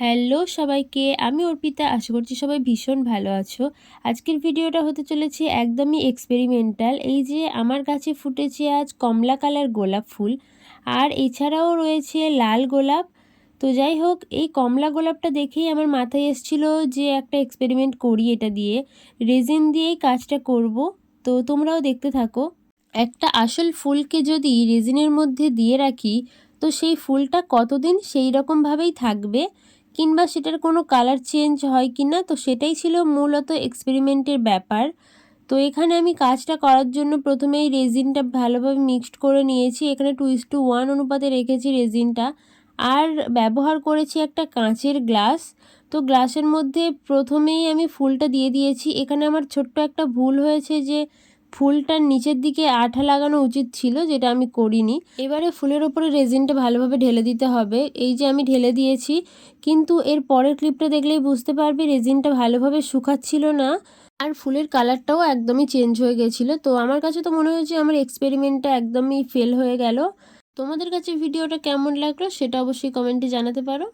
Hello সবাইকে, আমি অর্পিতা। আশা করছি সবাই ভীষণ ভালো আছো। আজকের ভিডিওটা হতে চলেছে একদমই এক্সপেরিমেন্টাল। এই যে আমার গাছে ফুটেছে আজ কমলা কালার গোলাপ ফুল, আর এছাড়াও রয়েছে লাল গোলাপ। তো যাই হোক, এই কমলা গোলাপটা দেখেই আমার মাথায় এসেছিল যে একটা এক্সপেরিমেন্ট করি, এটা দিয়ে রেজিন দিয়েই কাজটা করব। তো তোমরাও দেখতে থাকো। একটা আসল ফুলকে যদি রেজিনের মধ্যে দিয়ে রাখি, তো সেই ফুলটা কতদিন সেই রকমভাবেই থাকবে, কিংবা সেটার কোনো কালার চেঞ্জ হয় কি না, তো সেটাই ছিল মূলত এক্সপেরিমেন্টের ব্যাপার। তো এখানে আমি কাজটা করার জন্য প্রথমেই রেজিনটা ভালোভাবে মিক্সড করে নিয়েছি। এখানে 2:1 অনুপাতে রেখেছি রেজিনটা, আর ব্যবহার করেছি একটা কাঁচের গ্লাস। তো গ্লাসের মধ্যে প্রথমেই আমি ফুলটা দিয়ে দিয়েছি। এখানে আমার ছোট্ট একটা ভুল হয়েছে, যে ফুলটার নিচের দিকে আঠা লাগানো উচিত ছিল, যেটা আমি করিনি। এবারে ফুলের ওপরে রেজিনটা ভালোভাবে ঢেলে দিতে হবে। এই যে আমি ঢেলে দিয়েছি, কিন্তু এর পরের ক্লিপটা দেখলেই বুঝতে পারবে রেজিনটা ভালোভাবে শুকাচ্ছিল না, আর ফুলের কালারটাও একদমই চেঞ্জ হয়ে গেছিলো। তো আমার কাছে তো মনে হয়েছে আমার এক্সপেরিমেন্টটা একদমই ফেল হয়ে গেল। তোমাদের কাছে ভিডিওটা কেমন লাগলো সেটা অবশ্যই কমেন্টে জানাতে পারো।